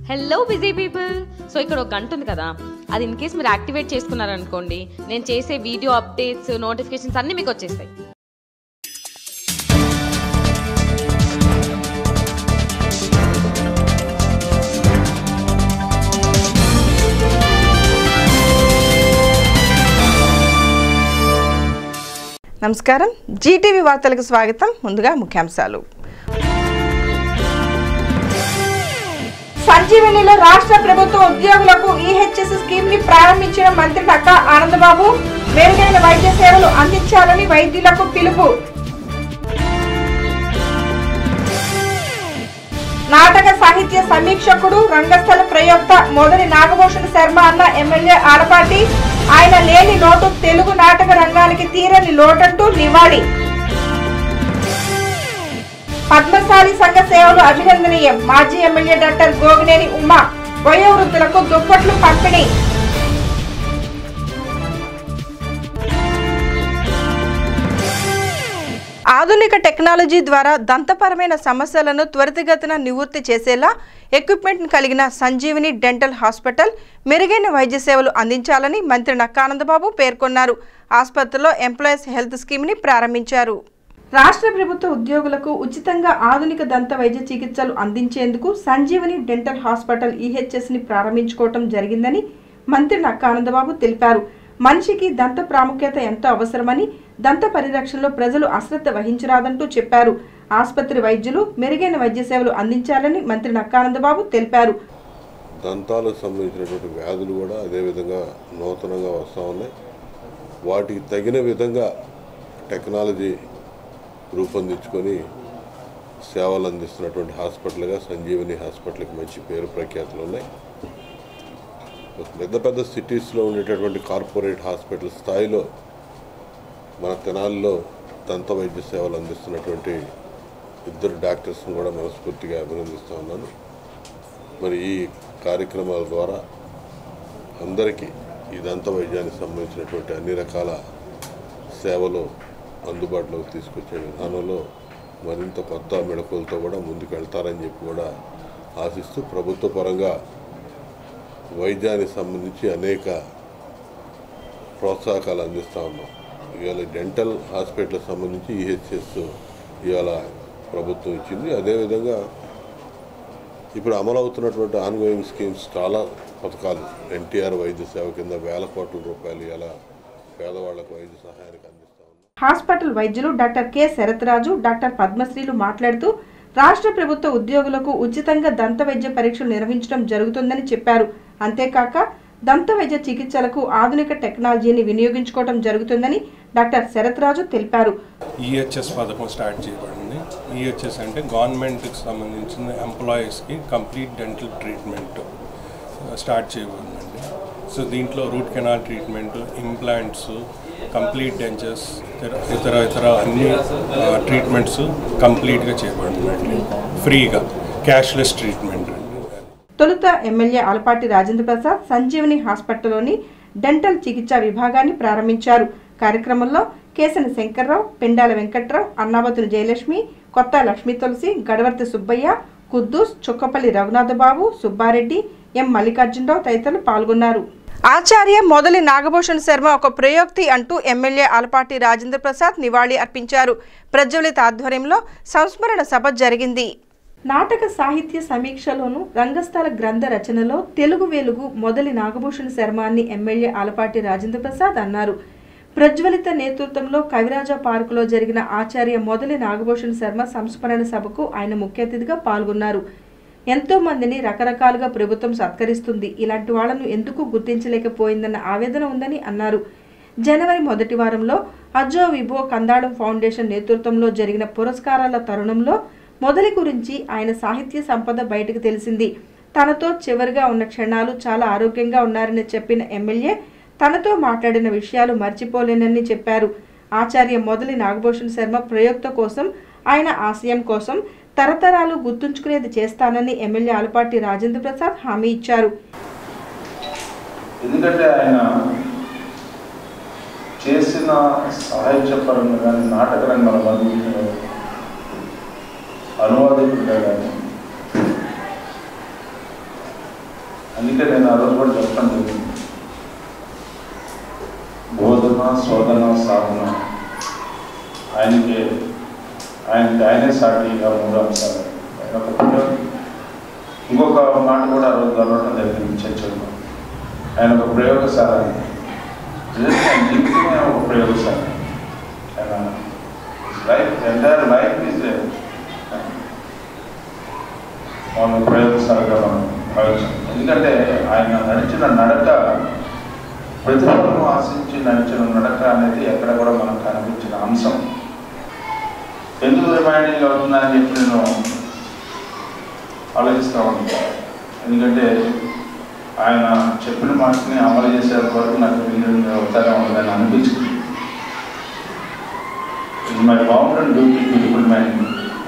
Hello busy people. So ఇక్కడ ఒక గంట ఉంది కదా, అది ఇన్ కేస్ మీరు యాక్టివేట్ చేసుకున్నారనుకోండి, నేను చేసే వీడియో అప్డేట్స్ నోటిఫికేషన్స్ అన్నీ మీకు వచ్చేస్తాయి. నమస్కారం, జీటీవీ వార్తలకు స్వాగతం. ముందుగా ముఖ్యాంశాలు. సంజీవనిలో రాష్ట్ర ప్రభుత్వ ఉద్యోగులకు ఈహెచ్ఎస్ స్కీమ్ ని ప్రారంభించిన మంత్రి నక్కా ఆనందబాబు. మెరుగైన వైద్య సేవలు అందించాలని వైద్యులకు పిలుపు. నాటక సాహిత్య సమీక్షకుడు, రంగస్థల ప్రయోక్త మొదటి నాగభూషణ శర్మ అన్న ఎమ్మెల్యే ఆలపాటి. ఆయన లేని లోటు తెలుగు నాటక రంగానికి తీరని లోటంటూ నివాళి. పద్మశాలి సంఘ సేవలు అభినందనీయం. మాజీ ఎమ్మెల్యే డాక్టర్ గోగినేని ఉమా. వయోవృద్ధులకు దుప్పట్లు పంపిణీ. ఆధునిక టెక్నాలజీ ద్వారా దంతపరమైన సమస్యలను త్వరితగతిన నివృత్తి చేసేలా ఎక్విప్మెంట్ కలిగిన సంజీవని డెంటల్ హాస్పిటల్ మెరుగైన వైద్య సేవలు అందించాలని మంత్రి నక్కా ఆనందబాబు పేర్కొన్నారు. ఆసుపత్రిలో ఎంప్లాయీస్ హెల్త్ స్కీమ్ ని ప్రారంభించారు. రాష్ట్ర ప్రభుత్వ ఉద్యోగులకు ఉచితంగా ఆధునిక దంత వైద్య చికిత్సలు అందించేందుకు సంజీవని డెంటల్ హాస్పిటల్ ఈహెచ్ఎస్ ని ప్రారంభించుకోవడం జరిగిందని మంత్రి నక్కా ఆనందబాబు తెలిపారు. మనిషికి దంత ప్రాముఖ్యత ఎంతో అవసరమని, దంత పరిరక్షణలో ప్రజలు అశ్రద్ధ వహించరాదంటూ చెప్పారు. ఆసుపత్రి వైద్యులు మెరుగైన వైద్య సేవలు అందించాలని మంత్రి నక్కా ఆనందబాబు తెలిపారు. దంతాలకు సంబంధించినటువంటి వ్యాధులు కూడా అదేవిధంగా నూతనంగా వస్తూ ఉన్నాయి. వాటికి తగిన విధంగా టెక్నాలజీ రూపొందించుకొని సేవలు అందిస్తున్నటువంటి హాస్పిటల్గా సంజీవని హాస్పిటల్కి మంచి పేరు ప్రఖ్యాతులు ఉన్నాయి. పెద్ద పెద్ద సిటీస్లో ఉండేటటువంటి కార్పొరేట్ హాస్పిటల్ స్థాయిలో మన తెనాలిలో దంత వైద్య సేవలు అందిస్తున్నటువంటి ఇద్దరు డాక్టర్స్ని కూడా మనస్ఫూర్తిగా అభినందిస్తూ ఉన్నాను. మరి ఈ కార్యక్రమాల ద్వారా అందరికీ ఈ దంత వైద్యానికి సంబంధించినటువంటి అన్ని రకాల సేవలు అందుబాటులోకి తీసుకొచ్చే విధానంలో మరింత కొత్త మెళకువలతో కూడా ముందుకు వెళ్తారని చెప్పి కూడా ఆశిస్తూ ప్రభుత్వ పరంగా వైద్యానికి సంబంధించి అనేక ప్రోత్సాహకాలు అందిస్తూ ఉన్నాం. ఇవాళ డెంటల్ హాస్పిటల్కి సంబంధించి ఈహెచ్ఎస్ ఇవాళ ప్రభుత్వం ఇచ్చింది. అదేవిధంగా ఇప్పుడు అమలవుతున్నటువంటి ఆన్గోయింగ్ స్కీమ్స్ చాలా పథకాలు ఎన్టీఆర్ వైద్య సేవ కింద వేల కోట్ల రూపాయలు ఇలా పేదవాళ్లకు వైద్య సహాయానికి అందిస్తూ ఉన్నాం. హాస్పిటల్ వైద్యులు డాక్టర్ కె శరత్రాజు, డాక్టర్ పద్మశ్రీలు మాట్లాడుతూ రాష్ట్ర ప్రభుత్వ ఉద్యోగులకు ఉచితంగా దంత వైద్య పరీక్షలు నిర్వహించడం జరుగుతుందని చెప్పారు. అంతేకాక దంత వైద్య చికిత్సలకు ఆధునిక టెక్నాలజీని వినియోగించుకోవడం జరుగుతుందని డాక్టర్ శరత్రాజు తెలిపారు. ఈహెచ్ఎస్ పథకం స్టార్ట్ చేయబడింది. ఈహెచ్ఎస్ అంటే గవర్నమెంట్కి సంబంధించిన ఎంప్లాయీస్కి కంప్లీట్ డెంటల్ ట్రీట్మెంట్ స్టార్ట్ చేయబడిందండి. సో దీంట్లో root canal treatment, implants, complete dentures, ఇతర అన్ని ట్రీట్మెంట్స్ కంప్లీట్గా చేయబడిందండి. ఫ్రీగా క్యాష్లెస్ ట్రీట్మెంట్. తొలుత ఎమ్మెల్యే ఆలపాటి రాజేంద్ర ప్రసాద్ సంజీవని హాస్పిటల్లోని డెంటల్ చికిత్సా విభాగాన్ని ప్రారంభించారు. కార్యక్రమంలో కేసన శంకర్రావు, పెండాల వెంకట్రావు, అన్నావతుని జయలక్ష్మి, కొత్త లక్ష్మీ తులసి, గడవర్తి సుబ్బయ్య, కుద్దూస్, చుక్కపల్లి రఘునాథబాబు, సుబ్బారెడ్డి, ఎం మల్లికార్జునరావు తదితరులు పాల్గొన్నారు. ఆచార్య మొదలి నాగభూషణ శర్మ ఒక ప్రయోక్తి అంటూ ఎమ్మెల్యే ఆలపాటి రాజేంద్ర ప్రసాద్ నివాళి అర్పించారు. ప్రజ్వలిత ఆధ్వర్యంలో సంస్మరణ సభ జరిగింది. నాటక సాహిత్య సమీక్షలోను, రంగస్థల గ్రంథ రచనలో తెలుగు వెలుగు మొదలి నాగభూషణ శర్మ అని ఎమ్మెల్యే ఆలపాటి రాజేంద్ర ప్రసాద్ అన్నారు. ప్రజ్వలిత నేతృత్వంలో కవిరాజా పార్కులో జరిగిన ఆచార్య మొదలి నాగభూషణ శర్మ సంస్మరణ సభకు ఆయన ముఖ్య అతిథిగా పాల్గొన్నారు. ఎంతో మందిని రకరకాలుగా ప్రభుత్వం సత్కరిస్తుంది, ఇలాంటి వాళ్లను ఎందుకు గుర్తించలేకపోయిందన్న ఆవేదన ఉందని అన్నారు. జనవరి మొదటి వారంలో అజో విభో కందాడం ఫౌండేషన్ నేతృత్వంలో జరిగిన పురస్కారాల తరుణంలో మొదలి గురించి ఆయన సాహిత్య సంపద బయటకు తెలిసింది. తనతో చివరిగా ఉన్న క్షణాలు చాలా ఆరోగ్యంగా ఉన్నారని చెప్పిన ఎమ్మెల్యే తనతో మాట్లాడిన విషయాలు మర్చిపోలేనని చెప్పారు. ఆచార్య మొదలి నాగభూషణ శర్మ ప్రయోక్త కోసం, ఆయన ఆశయం కోసం తరతరాలు గుర్తుంచుకునేది చేస్తానని ఎమ్మెల్యే ఆలపాటి రాజేంద్ర ప్రసాద్ హామీ ఇచ్చారు. ఎందుకంటే ఆయన చేసిన సాహిత్యపరంగా కానీ నాటక రంగంలో అనువాదకుడిగా కానీ అందుకే నేను ఆ రోజు కూడా చెప్పడం జరిగింది, బోధన, శోధన, సాధన ఆయనే సాటిగా 3 అంశాలు. ఇంకొక మాట కూడా ఆ రోజు గమనం జరిగింది చర్చలో. ఆయన ఒక ప్రయోగశాల, జీవితమే ఒక ప్రయోగశాల. ఆయన ఎంటైర్ లైఫ్ ఈజ్ మనం ప్రయోగశాలగా మనం భావించాం. ఎందుకంటే ఆయన నడిచిన నడక, ప్రతిఫలం ఆశించి నడిచిన నడక అనేది ఎక్కడ కూడా మనకు కనిపించిన అంశం. ఎందుకు రిమైండింగ్ అవుతుందని చెప్పి నేను ఆలోచిస్తూ ఉంటాను. ఎందుకంటే ఆయన చెప్పిన మాటని అమలు చేసేంత వరకు నాకు వీళ్ళు అవుతానే ఉంటుందని అనిపించింది. It my bound and duty to implement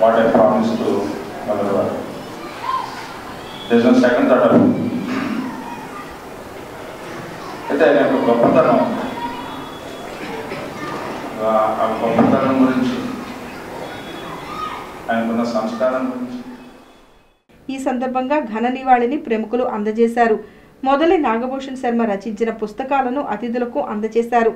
what I promise to mother. There is no second thought of. అయితే ఆయన యొక్క గొప్పతనం, ఆ గొప్పతనం గురించి, ఆయనకున్న సంస్కారం గురించి ఈ సందర్భంగా ఘన నివాళిని ప్రముఖులు అందజేశారు. మొదలి నాగభూషణ్ శర్మ రచించిన పుస్తకాలను అతిథులకు అందజేశారు.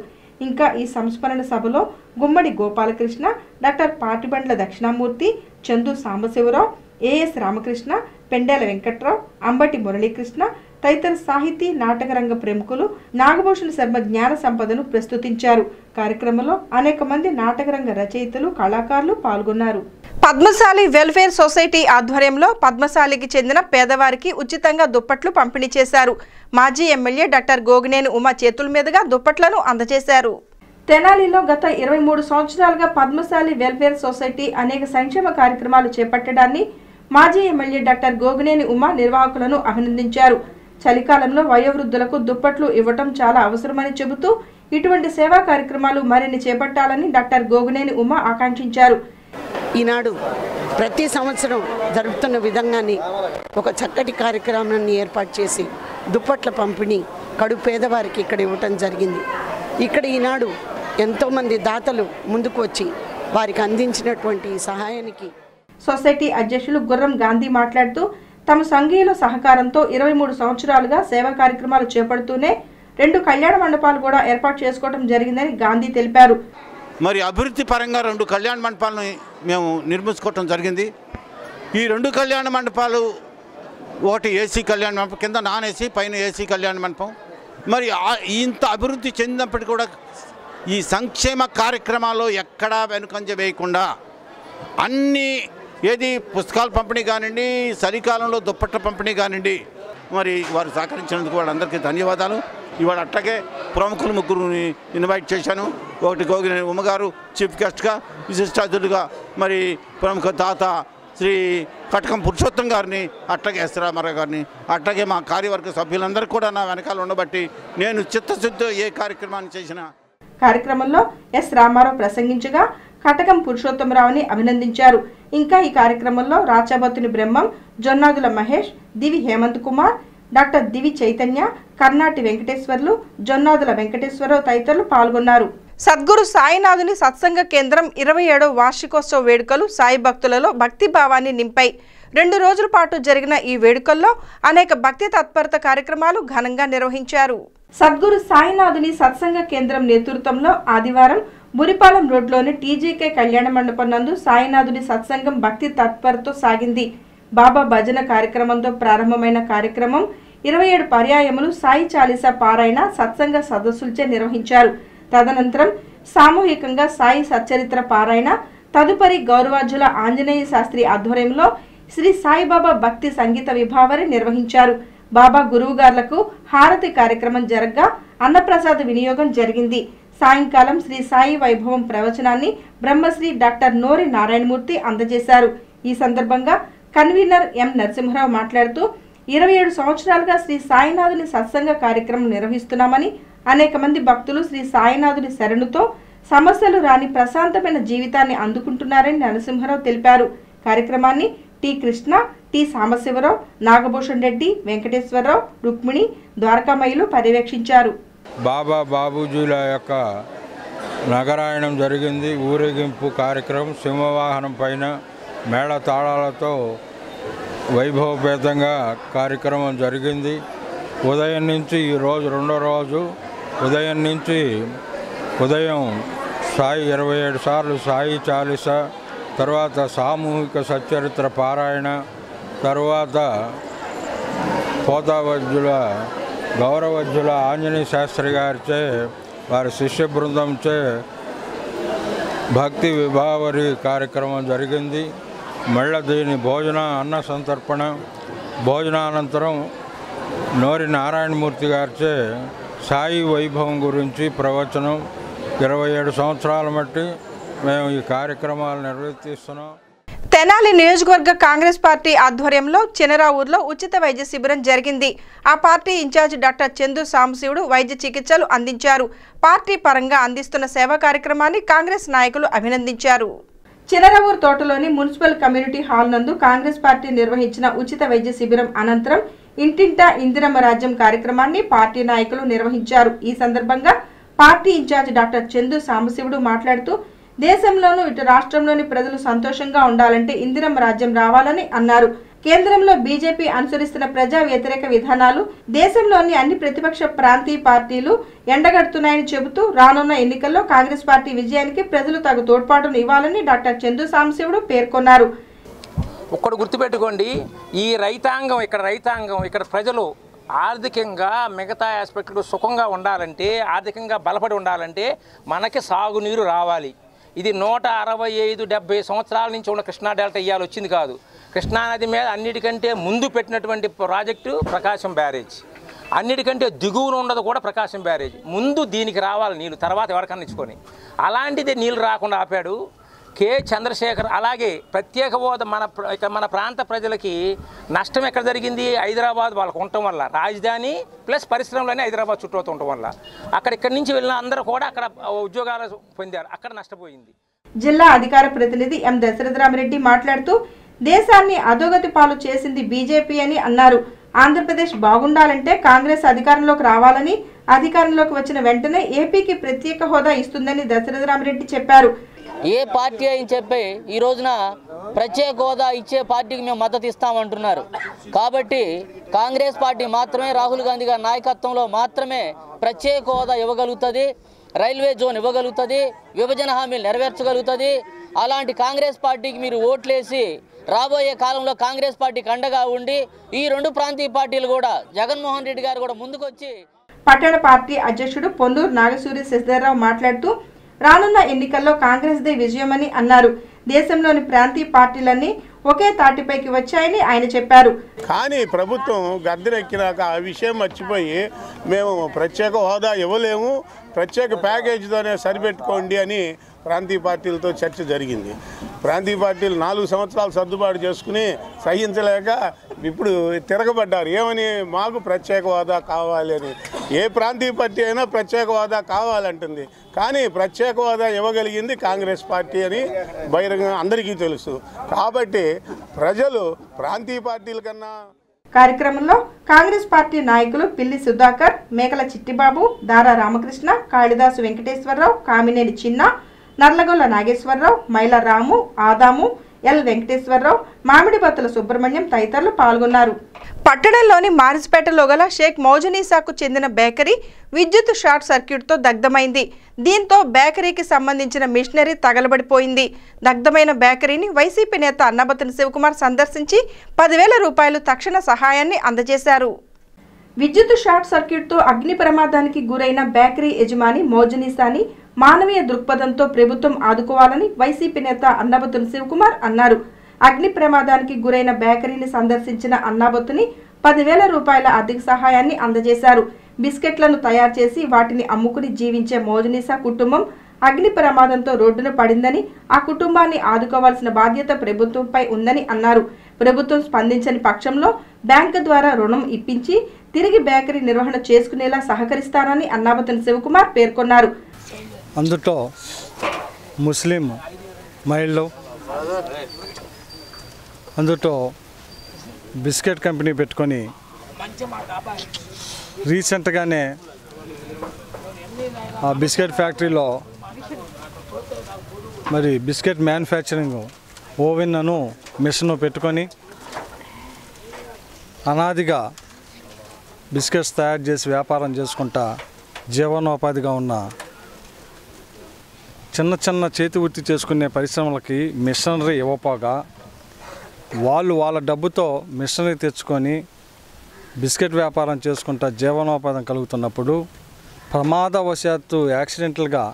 ఇంకా ఈ సంస్మరణ సభలో గుమ్మడి గోపాలకృష్ణ, డాక్టర్ పాటిబండ్ల దక్షిణామూర్తి, చందు సాంబశివరావు, ఏఎస్ రామకృష్ణ, పెండేల వెంకట్రావు, అంబటి మురళీకృష్ణ తదితర సాహితీ నాటకరంగ ప్రముఖులు నాగభూషణ్ శర్మ జ్ఞాన సంపదను ప్రస్తుతించారు. కార్యక్రమంలో అనేక మంది నాటకరంగ రచయితలు, కళాకారులు పాల్గొన్నారు. పద్మశాలి వెల్ఫేర్ సొసైటీ ఆధ్వర్యంలో పద్మశాలికి చెందిన పేదవారికి ఉచితంగా దుప్పట్లు పంపిణీ చేశారు. మాజీ ఎమ్మెల్యే డాక్టర్ గోగినేని ఉమా చేతుల మీదుగా దుప్పట్లను అందజేశారు. తెనాలిలో గత 23 సంవత్సరాలుగా పద్మశాలి వెల్ఫేర్ సొసైటీ అనేక సంక్షేమ కార్యక్రమాలు చేపట్టడాన్ని మాజీ ఎమ్మెల్యే డాక్టర్ గోగినేని ఉమా నిర్వాహకులను అభినందించారు. చలికాలంలో వయోవృద్ధులకు దుప్పట్లు ఇవ్వటం చాలా అవసరమని చెబుతూ ఇటువంటి సేవా కార్యక్రమాలు మరిన్ని చేపట్టాలని డాక్టర్ గోగినేని ఉమా ఆకాంక్షించారు. ఈనాడు ప్రతి సంవత్సరం జరుపుతున్న విధంగానే ఒక చక్కటి కార్యక్రమాన్ని ఏర్పాటు చేసి దుప్పట్ల పంపిణీ కడు పేదవారికి ఇక్కడ ఇవ్వటం జరిగింది. ఇక్కడ ఈనాడు ఎంతోమంది దాతలు ముందుకు వచ్చి వారికి అందించినటువంటి సహాయానికి సొసైటీ అధ్యక్షులు గుర్రం గాంధీ మాట్లాడుతూ తమ సంఘీయుల సహకారంతో 23 సంవత్సరాలుగా సేవా కార్యక్రమాలు చేపడుతూనే 2 కళ్యాణ మండపాలు కూడా ఏర్పాటు చేసుకోవడం జరిగిందని గాంధీ తెలిపారు. మరి అభివృద్ధి పరంగా 2 కళ్యాణ మండపాలను మేము నిర్మించుకోవటం జరిగింది. ఈ 2 కళ్యాణ మండపాలు, ఒకటి ఏసీ కళ్యాణ మండపం, కింద నాన్ ఏసీ, పైన ఏసీ కళ్యాణ మండపం. మరి ఇంత అభివృద్ధి చెందినప్పటికీ కూడా ఈ సంక్షేమ కార్యక్రమాల్లో ఎక్కడా వెనుకంజ వేయకుండా అన్నీ, ఏది పుస్తకాల పంపిణీ కానివ్వండి, చలికాలంలో దుప్పట్ల పంపిణీ కానివ్వండి, మరి వారు సహకరించినందుకు వాళ్ళందరికీ ధన్యవాదాలు. ఇవాళ అట్లాగే ప్రముఖులు 3 ఇన్వైట్ చేశాను. ఒకటి గోగినేని ఉమ్మగారు చీఫ్ గెస్ట్గా, విశిష్ట అతిథులుగా మరి ప్రముఖ దాత శ్రీ కటకం పురుషోత్తం గారిని, అట్లాగే ఎస్ రామారావు గారిని, అట్లాగే మా కార్యవర్గ సభ్యులందరూ కూడా నా వెనకాల ఉండబట్టి నేను చిత్తశుద్ధితో ఏ కార్యక్రమాన్ని చేసినా. కార్యక్రమంలో ఎస్ రామారావు ప్రసంగించగా కటకం పురుషోత్తమరావుని అభినందించారు. ఇంకా ఈ కార్యక్రమంలో రాచాబత్తుని బ్రహ్మం, జొన్నాదుల మహేష్, దివి హేమంత్ కుమార్, డాక్టర్ దివి చైతన్య, కర్నాటి వెంకటేశ్వర్లు, జొన్నాదుల వెంకటేశ్వరరావు తదితరులు పాల్గొన్నారు. సద్గురు సాయినాథుని సత్సంగ కేంద్రం 27వ వార్షికోత్సవ వేడుకలు సాయి భక్తులలో భక్తి భావాన్ని నింపాయి. 2 రోజుల పాటు జరిగిన ఈ వేడుకల్లో అనేక భక్తి తత్పరత కార్యక్రమాలు ఘనంగా నిర్వహించారు. సద్గురు సాయినాథుని సత్సంగ కేంద్రం నేతృత్వంలో ఆదివారం బురిపాలెం రోడ్లోని టీజీకే కళ్యాణ మండపం నందు సాయినాథుని సత్సంగం భక్తి తత్పరతో సాగింది. బాబా భజన కార్యక్రమంతో ప్రారంభమైన కార్యక్రమం 27 పర్యాయములు సాయి చాలీసా పారాయణ సత్సంగ సదస్సులచే నిర్వహించారు. తదనంతరం సామూహికంగా సాయి సచ్చరిత్ర పారాయణ, తదుపరి గౌరవార్జుల ఆంజనేయ శాస్త్రి ఆధ్వర్యంలో శ్రీ సాయిబాబా భక్తి సంగీత విభావరి నిర్వహించారు. బాబా గురువుగార్లకు హారతి కార్యక్రమం జరగ్గా అన్నప్రసాద వినియోగం జరిగింది. సాయంకాలం శ్రీ సాయి వైభవం ప్రవచనాన్ని బ్రహ్మశ్రీ డాక్టర్ నోరి నారాయణమూర్తి అందజేశారు. ఈ సందర్భంగా కన్వీనర్ ఎం నరసింహరావు మాట్లాడుతూ 27 సంవత్సరాలుగా శ్రీ సాయినాథుని సత్సంగ కార్యక్రమం నిర్వహిస్తున్నామని, అనేక మంది భక్తులు శ్రీ సాయినాథుని శరణుతో సమస్యలు రాని ప్రశాంతమైన జీవితాన్ని అందుకుంటున్నారని నరసింహరావు తెలిపారు. కార్యక్రమాన్ని టి కృష్ణ, టి సాంబశివరావు, నాగభూషణ్ రెడ్డి, వెంకటేశ్వరరావు, రుక్మిణి, ద్వారకామయ్యలు పర్యవేక్షించారు. బాబా బాబూజీల యొక్క నగరాయణం జరిగింది. ఊరేగింపు కార్యక్రమం సింహవాహనం పైన మేళ తాళాలతో వైభవపేతంగా కార్యక్రమం జరిగింది. ఉదయం నుంచి ఈరోజు రెండో రోజు ఉదయం నుంచి సాయి 27 సార్లు సాయి చాలీస, తర్వాత సామూహిక సచ్చరిత్ర పారాయణ, తర్వాత పోతావజ్జుల గౌరవజ్జుల ఆంజనేయ శాస్త్రి గారిచే వారి శిష్య బృందంచే భక్తి విభావరి కార్యక్రమం జరిగింది. మళ్ళీ దీని అన్న సంతర్పణ భోజనానంతరం నోరి నారాయణమూర్తి గారిచే సాయి వైభవం గురించి ప్రవచనం. 27 సంవత్సరాల మట్టి మేము ఈ కార్యక్రమాలు నిర్వర్తిస్తున్నాం. తెనాలి నియోజకవర్గ కాంగ్రెస్ పార్టీ ఆధ్వర్యంలో చినరావూరులో ఉచిత వైద్య శిబిరం జరిగింది. ఆ party incharge doctor Chandu Sambasivudu వైద్య చికిత్సలు అందించారు. పార్టీ పరంగా అందిస్తున్న సేవా కార్యక్రమాన్ని కాంగ్రెస్ నాయకులు అభినందించారు. చినరావూరు తోటలోని మున్సిపల్ కమ్యూనిటీ హాల్ నందు కాంగ్రెస్ పార్టీ నిర్వహించిన ఉచిత వైద్య శిబిరం అనంతరం ఇంటింటా ఇందిరమ్మ రాజ్యం కార్యక్రమాన్ని పార్టీ నాయకులు నిర్వహించారు. ఈ సందర్భంగా party incharge doctor Chandu Sambasivudu మాట్లాడుతూ దేశంలోనూ ఇటు రాష్ట్రంలోని ప్రజలు సంతోషంగా ఉండాలంటే ఇందిరమ్మ రాజ్యం రావాలని అన్నారు. కేంద్రంలో బీజేపీ అనుసరిస్తున్న ప్రజా వ్యతిరేక విధానాలు దేశంలోని అన్ని ప్రతిపక్ష ప్రాంతీయ పార్టీలు ఎండగడుతున్నాయని చెబుతూ రానున్న ఎన్నికల్లో కాంగ్రెస్ పార్టీ విజయానికి ప్రజలు తగు తోడ్పాటును ఇవ్వాలని డాక్టర్ చందు సాంబశివుడు పేర్కొన్నారు. ఒక్కడు గుర్తుపెట్టుకోండి, ఈ రైతాంగం ఇక్కడ ప్రజలు ఆర్థికంగా మిగతా ఆస్పెక్ట్లు సుఖంగా ఉండాలంటే, ఆర్థికంగా బలపడి ఉండాలంటే మనకి సాగునీరు రావాలి. ఇది 165-70 సంవత్సరాల నుంచి ఉన్న కృష్ణా డెల్టా ఇయ్యాలు వచ్చింది కాదు. కృష్ణానది మీద అన్నిటికంటే ముందు పెట్టినటువంటి ప్రాజెక్టు ప్రకాశం బ్యారేజ్, అన్నిటికంటే దిగువన ఉన్నది కూడా ప్రకాశం బ్యారేజ్. ముందు దీనికి రావాలి నీళ్ళు, తర్వాత ఎవరికన్నా ఇచ్చుకొని. అలాంటిది నీళ్ళు రాకుండా ఆపాడు కె చంద్రశేఖర్. అలాగే ప్రత్యేక హోదా మన ప్రాంత ప్రజలకి నష్టం ఎక్కడ జరిగింది? హైదరాబాద్ వాళ్ళకు ఉండటం వల్ల, రాజధాని ప్లస్ పరిశ్రమలోనే హైదరాబాద్ చుట్టూ ఉండటం వల్ల ఇక్కడి నుంచి వెళ్ళిన అందరూ కూడా అక్కడ ఉద్యోగాలు పొందారు, అక్కడ నష్టపోయింది. జిల్లా అధికార ప్రతినిధి ఎం దశరథరామరెడ్డి మాట్లాడుతూ దేశాన్ని అధోగతి పాలు చేసింది బీజేపీ అని అన్నారు. ఆంధ్రప్రదేశ్ బాగుండాలంటే కాంగ్రెస్ అధికారంలోకి రావాలని, అధికారంలోకి వచ్చిన వెంటనే ఏపీకి ప్రత్యేక హోదా ఇస్తుందని దశరథరామరెడ్డి చెప్పారు. ఏ పార్టీ అని చెప్పి ఈ రోజున ప్రత్యేక హోదా ఇచ్చే పార్టీకి మేము మద్దతు ఇస్తామంటున్నారు. కాబట్టి కాంగ్రెస్ పార్టీ మాత్రమే, రాహుల్ గాంధీ గారి నాయకత్వంలో మాత్రమే ప్రత్యేక హోదా ఇవ్వగలుగుతుంది, రైల్వే జోన్ ఇవ్వగలుగుతుంది, విభజన హామీలు నెరవేర్చగలుగుతుంది. అలాంటి కాంగ్రెస్ పార్టీకి మీరు ఓట్లేసి రాబోయే కాలంలో కాంగ్రెస్ పార్టీకి అండగా ఉండి ఈ రెండు ప్రాంతీయ పార్టీలు కూడా జగన్మోహన్ రెడ్డి గారు కూడా ముందుకొచ్చి. పట్టణ పార్టీ అధ్యక్షుడు పొందూరు నాగసూరి శశిధర్రావు మాట్లాడుతూ రానున్న ఎన్నికల్లో కాంగ్రెస్దే విజయమని అన్నారు. దేశంలోని ప్రాంతీయ పార్టీలన్నీ ఒకే తాటిపైకి వచ్చాయని ఆయన చెప్పారు. కానీ ప్రభుత్వం గద్దెనెక్కినాక ఆ విషయం మర్చిపోయి మేము ప్రత్యేక హోదా ఇవ్వలేము, ప్రత్యేక ప్యాకేజీతోనే సరిపెట్టుకోండి అని ప్రాంతీయ పార్టీలతో చర్చ జరిగింది. ప్రాంతీయ పార్టీలు 4 సంవత్సరాలు సర్దుబాటు చేసుకుని సహించలేక ఇప్పుడు తిరగబడ్డారు. ఏమని? మాకు ప్రత్యేక హోదా కావాలి అని. ఏ ప్రాంతీయ పార్టీ అయినా ప్రత్యేక హోదా కావాలంటుంది, కానీ ప్రత్యేక హోదా ఇవ్వగలిగింది కాంగ్రెస్ పార్టీ అని బహిరంగంగా అందరికీ తెలుసు. కాబట్టి ప్రజలు ప్రాంతీయ పార్టీల కన్నా. కార్యక్రమంలో కాంగ్రెస్ పార్టీ నాయకులు పిల్లి సుధాకర్, మేకల చిట్టిబాబు, దారా రామకృష్ణ, కాళిదాసు వెంకటేశ్వరరావు, కామినేని చిన్న, నర్లగొల్ల నాగేశ్వరరావు, మైల రాము, ఆదాము, ఎల్ వెంకటేశ్వరరావు, మామిడిపత్తుల సుబ్రహ్మణ్యం తదితరులు పాల్గొన్నారు. పట్టణంలోని మారిస్పేటలో గల షేక్ మౌజనీసాకు చెందిన బేకరీ విద్యుత్ షార్ట్ సర్క్యూట్తో దగ్ధమైంది. దీంతో బేకరీకి సంబంధించిన మిషనరీ తగలబడిపోయింది. దగ్ధమైన బేకరీని వైసీపీ నేత అన్నాబత్తుని శివకుమార్ సందర్శించి 10,000 రూపాయలు తక్షణ సహాయాన్ని అందజేశారు. విద్యుత్ షార్ట్ సర్క్యూట్తో అగ్ని ప్రమాదానికి గురైన బేకరీ యజమాని మౌజనీసాని మానవీయ దృక్పథంతో ప్రభుత్వం ఆదుకోవాలని వైసీపీ నేత అన్నాబత్తుని శివకుమార్ అన్నారు. అగ్ని ప్రమాదానికి గురైన బేకరీని సందర్శించిన అన్నాబత్తుని 10,000 రూపాయల ఆర్థిక సహాయాన్ని అందజేశారు. బిస్కెట్లను తయారు చేసి వాటిని అమ్ముకుని జీవించే మౌజనీసా కుటుంబం అగ్ని ప్రమాదంతో రోడ్డున పడిందని, ఆ కుటుంబాన్ని ఆదుకోవాల్సిన బాధ్యత ప్రభుత్వంపై ఉందని అన్నారు. ప్రభుత్వం స్పందించని పక్షంలో బ్యాంకు ద్వారా రుణం ఇప్పించి తిరిగి బేకరీ నిర్వహణ చేసుకునేలా సహకరిస్తారని అన్నాబత్తుని శివకుమార్ పేర్కొన్నారు. అందులో ముస్లిం మహిళలు, అందులో బిస్కెట్ కంపెనీ పెట్టుకొని రీసెంట్గానే ఆ బిస్కెట్ ఫ్యాక్టరీలో మరి బిస్కెట్ మ్యానుఫ్యాక్చరింగ్ ఓవెన్ను మిషన్ పెట్టుకొని అనాదిగా బిస్కెట్స్ తయారు చేసి వ్యాపారం చేసుకుంటా జీవనోపాధిగా ఉన్న చిన్న చిన్న చేతి వృత్తి చేసుకునే పరిశ్రమలకి మిషనరీ ఇవ్వపోగా వాళ్ళ డబ్బుతో మిషనరీ తెచ్చుకొని బిస్కెట్ వ్యాపారం చేసుకుంటా జీవనోపాధం కలుగుతున్నప్పుడు ప్రమాదవశాత్తు యాక్సిడెంటల్గా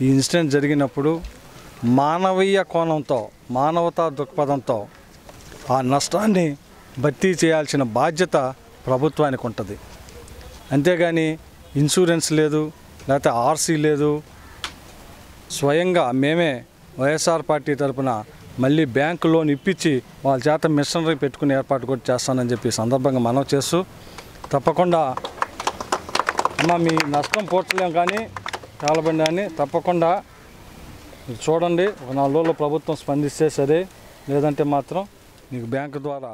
ఈ ఇన్సిడెంట్ జరిగినప్పుడు మానవీయ కోణంతో మానవతా దృక్పథంతో ఆ నష్టాన్ని భర్తీ చేయాల్సిన బాధ్యత ప్రభుత్వానికి ఉంటుంది. అంతేగాని ఇన్సూరెన్స్ లేదు, లేకపోతే ఆర్సీ లేదు. స్వయంగా మేమే వైఎస్ఆర్ పార్టీ తరఫున మళ్ళీ బ్యాంకు లోన్ ఇప్పించి వాళ్ళ చేత మిషనరీ పెట్టుకునే ఏర్పాటు కూడా చేస్తానని చెప్పి సందర్భంగా మనవి చేస్తూ, తప్పకుండా అమ్మ మీ నష్టం పోర్చలేం కానీ కాలబండి అని తప్పకుండా చూడండి. ఒక 4 రోజుల్లో ప్రభుత్వం స్పందిస్తే సరే, లేదంటే మాత్రం మీకు బ్యాంకు ద్వారా.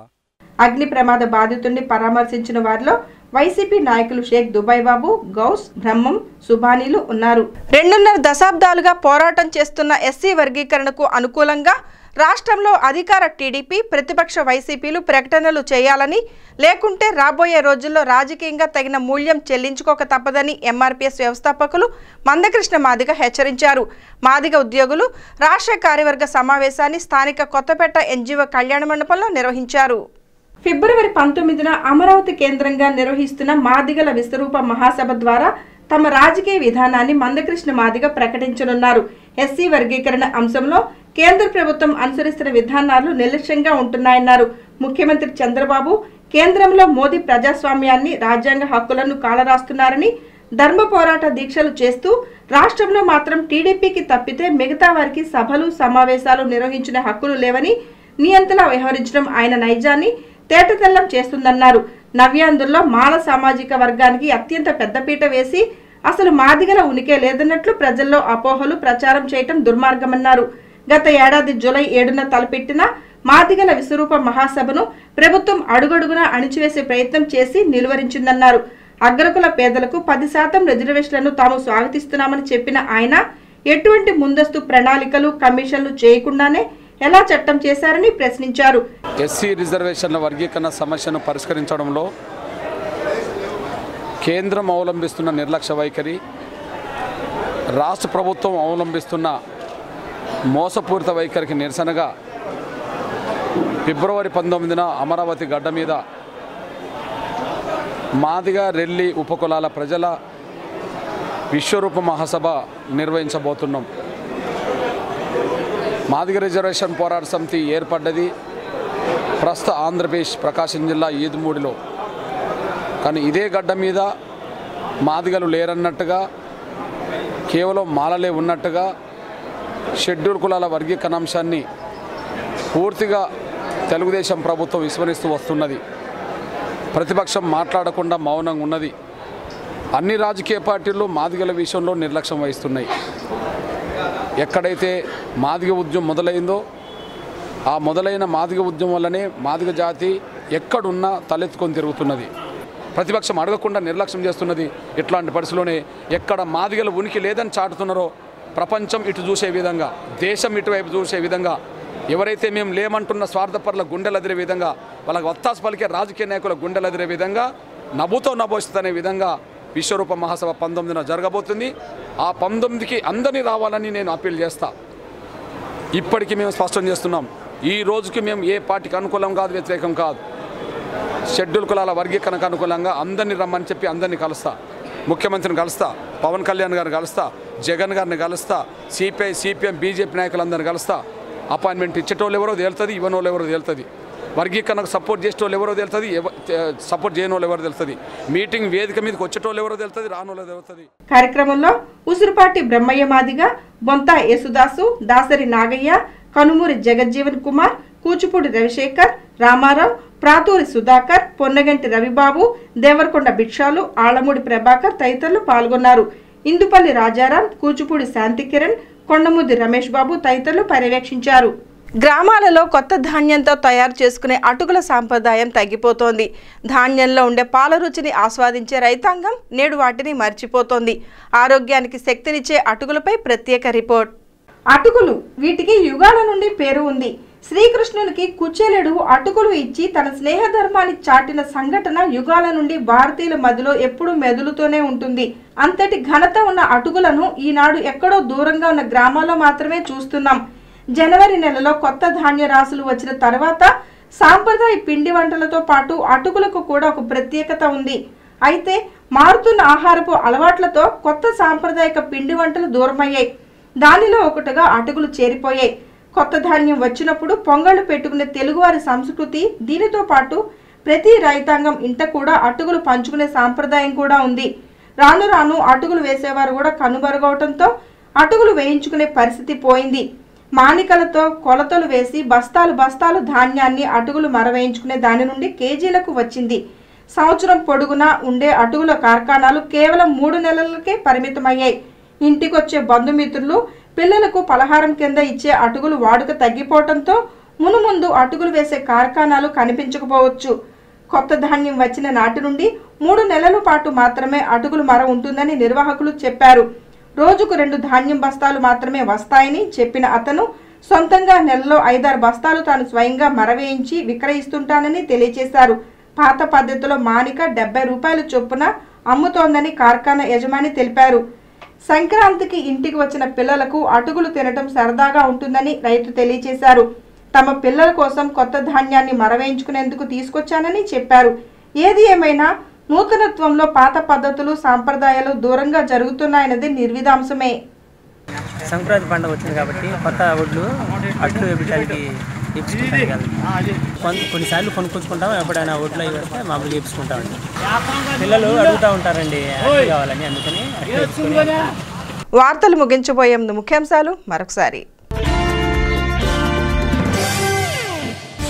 అగ్ని ప్రమాద బాధితుడిని పరామర్శించిన వారిలో వైసీపీ నాయకులు షేక్ దుబాయ్ బాబు, గౌస్, బ్రహ్మం, సుబానీలు ఉన్నారు. 2.5 దశాబ్దాలుగా పోరాటం చేస్తున్న ఎస్సీ వర్గీకరణకు అనుకూలంగా రాష్ట్రంలో అధికార టీడీపీ, ప్రతిపక్ష వైసీపీలు ప్రకటనలు చేయాలని, లేకుంటే రాబోయే రోజుల్లో రాజకీయంగా తగిన మూల్యం చెల్లించుకోక తప్పదని ఎంఆర్పీఎస్ వ్యవస్థాపకులు మందకృష్ణ మాదిగ హెచ్చరించారు. మాదిగ ఉద్యోగులు రాష్ట్ర కార్యవర్గ సమావేశాన్ని స్థానిక కొత్తపేట ఎన్జీఓ కళ్యాణ మండపంలో నిర్వహించారు. ఫిబ్రవరి 19న అమరావతి కేంద్రంగా నిర్వహిస్తున్న మాదిగల విశ్వరూప మహాసభ ద్వారా తమ రాజకీయ విధానాన్ని మందకృష్ణ మాదిగ ప్రకటించనున్నారు. ఎస్సీ వర్గీకరణ అంశంలో కేంద్ర ప్రభుత్వం అనుసరిస్తున్న విధానాలు నిర్లక్ష్యంగా ఉంటున్నాయన్నారు. ముఖ్యమంత్రి చంద్రబాబు కేంద్రంలో మోదీ ప్రజాస్వామ్యాన్ని, రాజ్యాంగ హక్కులను కాలరాస్తున్నారని, ధర్మ పోరాట దీక్షలు చేస్తూ రాష్ట్రంలో మాత్రం టీడీపీకి తప్పితే మిగతా వారికి సభలు, సమావేశాలు నిర్వహించిన హక్కులు లేవని నియంతలా వ్యవహరించడం ఆయన నైజాన్ని తేటతెల్లం చేస్తుందన్నారు. నవ్యాంధ్రలో మాల సామాజిక వర్గానికి అత్యంత పెద్దపీట వేసి అసలు మాదిగల ఉనికే లేదన్నట్లు ప్రజల్లో అపోహలు ప్రచారం చేయటం దుర్మార్గమన్నారు. గత ఏడాది జూలై 7న తలపెట్టిన మాదిగల విశ్వరూప మహాసభను ప్రభుత్వం అడుగడుగునా అణిచివేసే ప్రయత్నం చేసి నిలువరించిందన్నారు. అగ్రకుల పేదలకు 10% రిజర్వేషన్లను తాము స్వాగతిస్తున్నామని చెప్పిన ఆయన ఎటువంటి ముందస్తు ప్రణాళికలు, కమిషన్లు చేయకుండానే ఎలా చట్టం చేశారని ప్రశ్నించారు. ఎస్సీ రిజర్వేషన్ల వర్గీకరణ సమస్యను పరిష్కరించడంలో కేంద్రం అవలంబిస్తున్న నిర్లక్ష్య వైఖరి, రాష్ట్ర ప్రభుత్వం అవలంబిస్తున్న మోసపూరిత వైఖరికి నిరసనగా ఫిబ్రవరి 19న అమరావతి గడ్డ మీద మాదిగ, రెల్లి ఉపకులాల ప్రజల విశ్వరూప మహాసభ నిర్వహించబోతున్నాం. మాదిగ రిజర్వేషన్ పోరాట సమితి ఏర్పడ్డది ప్రస్తుత ఆంధ్రప్రదేశ్ ప్రకాశం జిల్లా ఈదుమూడిలో. కానీ ఇదే గడ్డ మీద మాదిగలు లేరన్నట్టుగా, కేవలం మాలలే ఉన్నట్టుగా షెడ్యూల్ కులాల వర్గీకరణ అంశాన్ని పూర్తిగా తెలుగుదేశం ప్రభుత్వం విస్మరిస్తూ వస్తున్నది. ప్రతిపక్షం మాట్లాడకుండా మౌనంగా ఉన్నది. అన్ని రాజకీయ పార్టీలు మాదిగల విషయంలో నిర్లక్ష్యం వహిస్తున్నాయి. ఎక్కడైతే మాదిగ ఉద్యమం మొదలైందో ఆ మొదలైన మాదిగ ఉద్యమం వల్లనే మాదిగ జాతి ఎక్కడున్నా తలెత్తుకొని తిరుగుతున్నది. ప్రతిపక్షం అడగకుండా నిర్లక్ష్యం చేస్తున్నది. ఇట్లాంటి పరిస్థితుల్లోనే ఎక్కడ మాదిగల ఉనికి లేదని చాటుతున్నారో ప్రపంచం ఇటు చూసే విధంగా, దేశం ఇటువైపు చూసే విధంగా, ఎవరైతే మేము లేమంటున్న స్వార్థపరుల గుండెలు అదిరే విధంగా, వాళ్ళకి వత్తాసు పలికే రాజకీయ నాయకుల గుండెలు అదిరే విధంగా, నవ్వుతో నభోషిస్తనే విధంగా విశ్వరూప మహాసభ 19న జరగబోతుంది. ఆ 19కి అందరినీ రావాలని నేను అప్పీల్ చేస్తా. ఇప్పటికీ మేము స్పష్టం చేస్తున్నాం, ఈ రోజుకి మేము ఏ పార్టీకి అనుకూలం కాదు, వ్యతిరేకం కాదు. షెడ్యూల్ కులాల వర్గీకరణకు అనుకూలంగా అందరినీ రమ్మని చెప్పి అందరినీ కలుస్తా. ముఖ్యమంత్రిని కలుస్తా, పవన్ కళ్యాణ్ గారిని కలుస్తా, జగన్ గారిని కలుస్తా, సిపిఐ, సిపిఎం, బీజేపీ నాయకులందరినీ కలుస్తా. అపాయింట్మెంట్ ఇచ్చేటోళ్ళు ఎవరో తేలుతుంది, ఇవ్వనోళ్ళు ఎవరో తేలుతుంది. వర్గీకరణకు సపోర్ట్ చేసేటోళ్ళు ఎవరో తెలుస్తుంది, సపోర్ట్ చేయని వాళ్ళు ఎవరో తెలుస్తుంది. మీటింగ్ వేదిక మీదకి వచ్చేటోళ్ళు ఎవరో తెలుస్తుంది, రానోళ్ళు తెలుస్తుంది. కార్యక్రమంలో ఉసురుపాటి బ్రహ్మయ్య మాదిగ, బొంత యేసుదాసు, దాసరి నాగయ్య, కనుమూరి జగజ్జీవన్ కుమార్, కూచిపూడి రవిశేఖర్, రామారావు, ప్రాతూరి సుధాకర్, పొన్నగంటి రవిబాబు, దేవరకొండ భిక్షాలు, ఆళ్లమూడి ప్రభాకర్ తదితరులు పాల్గొన్నారు. ఇందుపల్లి రాజారాం, కూచిపూడి శాంతికిరణ్, కొండముద్ది రమేష్ బాబు తదితరులు పర్యవేక్షించారు. గ్రామాలలో కొత్త ధాన్యంతో తయారు చేసుకునే అటుకుల సాంప్రదాయం తగ్గిపోతోంది. ధాన్యంలో ఉండే పాల రుచిని ఆస్వాదించే రైతాంగం నేడు వాటిని మర్చిపోతోంది. ఆరోగ్యానికి శక్తినిచ్చే అటుకులపై ప్రత్యేక రిపోర్ట్. అటుకులు వీటికి యుగాల నుండి పేరు ఉంది. శ్రీకృష్ణునికి కుచేలుడు అటుకులు ఇచ్చి తన స్నేహధర్మాన్ని చాటిన సంఘటన యుగాల నుండి భారతీయుల మధ్యలో ఎప్పుడూ మెదులుతూనే ఉంటుంది. అంతటి ఘనత ఉన్న అటుకులను ఈనాడు ఎక్కడో దూరంగా ఉన్న గ్రామాల్లో మాత్రమే చూస్తున్నాం. జనవరి నెలలో కొత్త ధాన్య రాసులు వచ్చిన తర్వాత సాంప్రదాయ పిండి వంటలతో పాటు అటుకులకు కూడా ఒక ప్రత్యేకత ఉంది. అయితే మారుతున్న ఆహారపు అలవాట్లతో కొత్త సాంప్రదాయక పిండి వంటలు దూరమయ్యాయి. దానిలో ఒకటిగా అటుకులు చేరిపోయాయి. కొత్త ధాన్యం వచ్చినప్పుడు పొంగళ్ళు పెట్టుకునే తెలుగువారి సంస్కృతి, దీనితో పాటు ప్రతి రైతాంగం ఇంట కూడా అటుకులు పంచుకునే సాంప్రదాయం కూడా ఉంది. రాను రాను అటుకులు వేసేవారు కూడా కనుమరుగవటంతో అటుకులు వేయించుకునే పరిస్థితి పోయింది. మానికలతో కొలతలు వేసి బస్తాలు బస్తాలు ధాన్యాన్ని అటుకులు మరవేయించుకునే దాని నుండి కేజీలకు వచ్చింది. సంవత్సరం పొడుగునా ఉండే అటుకుల కార్ఖానాలు కేవలం 3 నెలలకే పరిమితమయ్యాయి. ఇంటికొచ్చే బంధుమిత్రులు పిల్లలకు పలహారం కింద ఇచ్చే అటుకులు వాడుక తగ్గిపోవడంతో మునుముందు అటుకులు వేసే కార్ఖానాలు కనిపించకపోవచ్చు. కొత్త ధాన్యం వచ్చిన నాటి నుండి 3 నెలల పాటు మాత్రమే అటుకులు మర ఉంటుందని నిర్వాహకులు చెప్పారు. రోజుకు 2 ధాన్యం బస్తాలు మాత్రమే వస్తాయని చెప్పిన అతను సొంతంగా నెలలో 5-6 బస్తాలు తాను స్వయంగా మరవేయించి విక్రయిస్తుంటానని తెలియజేశారు. పాత పద్ధతిలో మానిక 70 రూపాయల చొప్పున అమ్ముతోందని కార్ఖానా యజమాని తెలిపారు. సంక్రాంతికి ఇంటికి వచ్చిన పిల్లలకు అటుకులు తినటం సరదాగా ఉంటుందని రైతు తెలియజేశారు. తమ పిల్లల కోసం కొత్త ధాన్యాన్ని మరవేయించుకునేందుకు తీసుకొచ్చానని చెప్పారు. ఏది ఏమైనా నూతనత్వంలో పాత పద్ధతులు సాంప్రదాయాలు దూరంగా జరుగుతున్నాయన్నది నిర్విధాంశమే. సంక్రాంతి పండుగ వచ్చింది కాబట్టి కొత్త ఒడ్లు అట్లు వేపించడానికి కొన్నిసార్లు కొనుక్కొచ్చుకుంటాం. ఎప్పుడైనా ఒడ్లు అవి వస్తే మామూలుగా వేపించుకుంటామండి. పిల్లలు అడుగుతూ ఉంటారండి అట్లు కావాలని, అందుకని వార్తలు ముగించబోయే ముందు ముఖ్యాంశాలు మరొకసారి.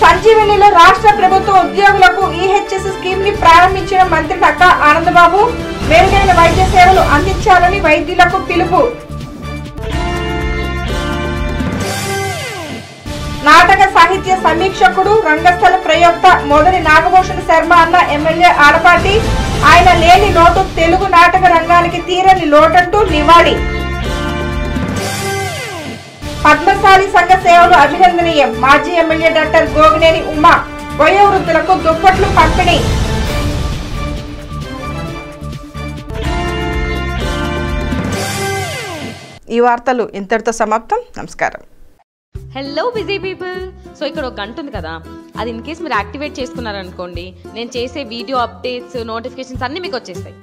సంజీవనిలో రాష్ట్ర ప్రభుత్వ ఉద్యోగులకు ఈహెచ్ఎస్ స్కీమ్ ని ప్రారంభించిన మంత్రి నక్కా ఆనందబాబు. మెరుగైన వైద్య సేవలు అందించాలని వైద్యులకు పిలుపు. నాటక సాహిత్య సమీక్షకుడు, రంగస్థల ప్రయోక్త మోదని నాగభూషణ శర్మ అన్న ఎమ్మెల్యే ఆలపాటి. ఆయన లేని లోటు తెలుగు నాటక రంగానికి తీరని లోటంటూ నివాళి. పద్మశాలి సంఘ సేవలు అభినందనీయం. మాజీ ఎమ్మెల్యే డాక్టర్ గోగినేని ఉమా. వయోవృద్ధులకు దుప్పట్లు పంపిణీ. ఈ వార్తలు ఇంతటితో సమాప్తం. నమస్కారం. Hello busy people. సో ఇక్కడ ఒక గంట ఉంది కదా, అది ఇన్ కేస్ మీరు యాక్టివేట్ చేసుకున్నారనుకోండి, నేను చేసే వీడియో అప్డేట్స్, నోటిఫికేషన్స్ అన్నీ మీకు వచ్చేస్తాయి.